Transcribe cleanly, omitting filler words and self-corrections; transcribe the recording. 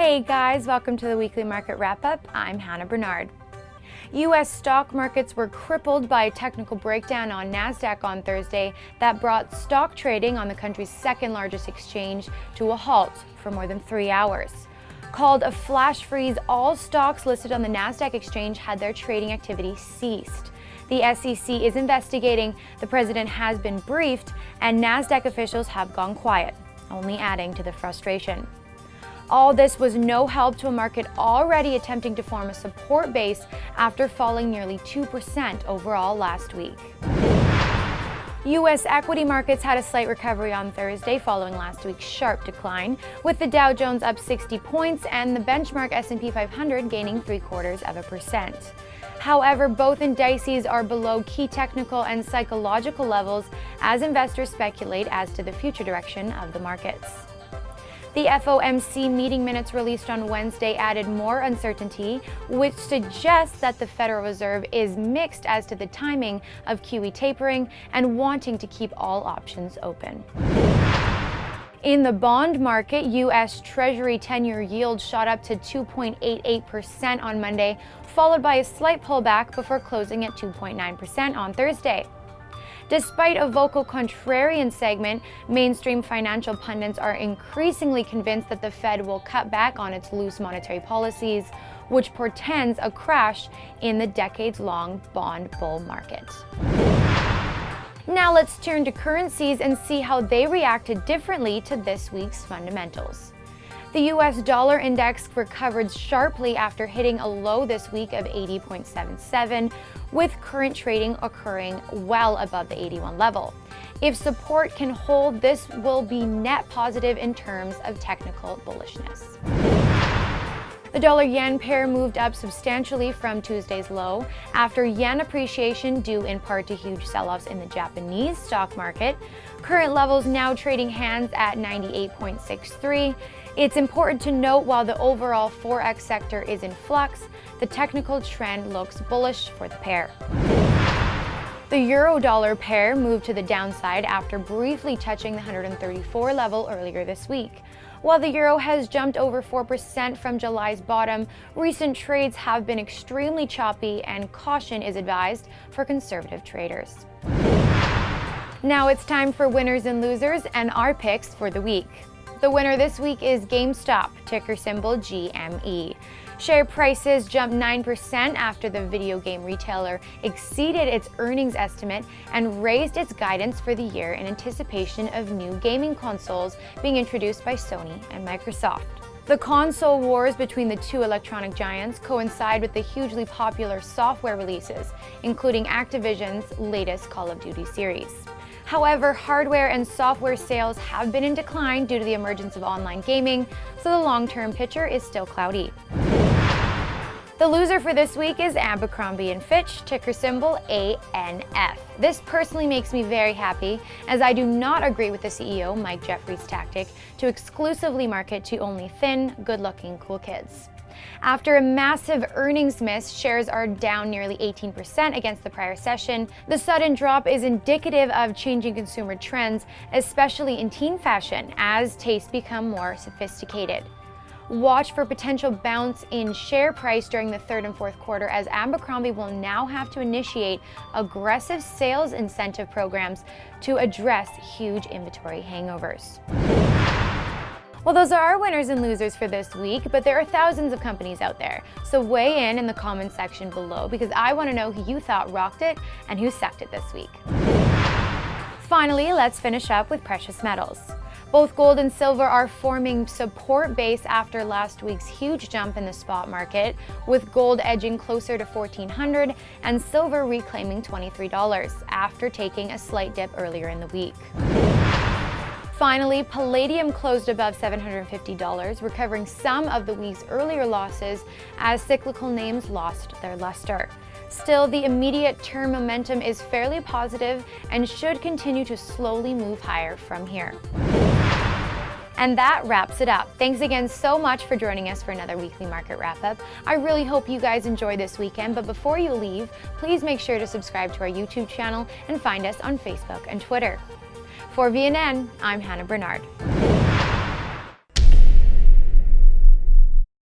Hey guys, welcome to the weekly market wrap-up. I'm Hannah Bernard. U.S. stock markets were crippled by a technical breakdown on NASDAQ on Thursday that brought stock trading on the country's second largest exchange to a halt for more than 3 hours. Called a flash freeze, all stocks listed on the NASDAQ exchange had their trading activity ceased. The SEC is investigating, the president has been briefed, and NASDAQ officials have gone quiet, only adding to the frustration. All this was no help to a market already attempting to form a support base after falling nearly 2% overall last week. U.S. equity markets had a slight recovery on Thursday following last week's sharp decline, with the Dow Jones up 60 points and the benchmark S&P 500 gaining 0.75%. However, both indices are below key technical and psychological levels as investors speculate as to the future direction of the markets. The FOMC meeting minutes released on Wednesday added more uncertainty, which suggests that the Federal Reserve is mixed as to the timing of QE tapering and wanting to keep all options open. In the bond market, U.S. Treasury 10-year yield shot up to 2.88% on Monday, followed by a slight pullback before closing at 2.9% on Thursday. Despite a vocal contrarian segment, mainstream financial pundits are increasingly convinced that the Fed will cut back on its loose monetary policies, which portends a crash in the decades-long bond bull market. Now let's turn to currencies and see how they reacted differently to this week's fundamentals. The U.S. dollar index recovered sharply after hitting a low this week of 80.77, with current trading occurring well above the 81 level. If support can hold, this will be net positive in terms of technical bullishness. The dollar-yen pair moved up substantially from Tuesday's low after yen appreciation due in part to huge sell-offs in the Japanese stock market. Current levels now trading hands at 98.63. It's important to note while the overall Forex sector is in flux, the technical trend looks bullish for the pair. The euro-dollar pair moved to the downside after briefly touching the 134 level earlier this week. While the euro has jumped over 4% from July's bottom, recent trades have been extremely choppy and caution is advised for conservative traders. Now it's time for winners and losers and our picks for the week. The winner this week is GameStop, ticker symbol GME. Share prices jumped 9% after the video game retailer exceeded its earnings estimate and raised its guidance for the year in anticipation of new gaming consoles being introduced by Sony and Microsoft. The console wars between the two electronic giants coincide with the hugely popular software releases, including Activision's latest Call of Duty series. However, hardware and software sales have been in decline due to the emergence of online gaming, so the long-term picture is still cloudy. The loser for this week is Abercrombie & Fitch, ticker symbol ANF. This personally makes me very happy, as I do not agree with the CEO, Mike Jeffries' tactic to exclusively market to only thin, good-looking, cool kids. After a massive earnings miss, shares are down nearly 18% against the prior session. The sudden drop is indicative of changing consumer trends, especially in teen fashion, as tastes become more sophisticated. Watch for potential bounce in share price during the third and fourth quarter, as Abercrombie will now have to initiate aggressive sales incentive programs to address huge inventory hangovers. Well, those are our winners and losers for this week, but there are thousands of companies out there. So weigh in the comment section below, because I want to know who you thought rocked it and who sucked it this week. Finally, let's finish up with precious metals. Both gold and silver are forming support base after last week's huge jump in the spot market, with gold edging closer to $1,400 and silver reclaiming $23 after taking a slight dip earlier in the week. Finally, palladium closed above $750, recovering some of the week's earlier losses as cyclical names lost their luster. Still, the immediate term momentum is fairly positive and should continue to slowly move higher from here. And that wraps it up. Thanks again so much for joining us for another weekly market wrap-up. I really hope you guys enjoy this weekend, but before you leave, please make sure to subscribe to our YouTube channel and find us on Facebook and Twitter. For VNN, I'm Hannah Bernard.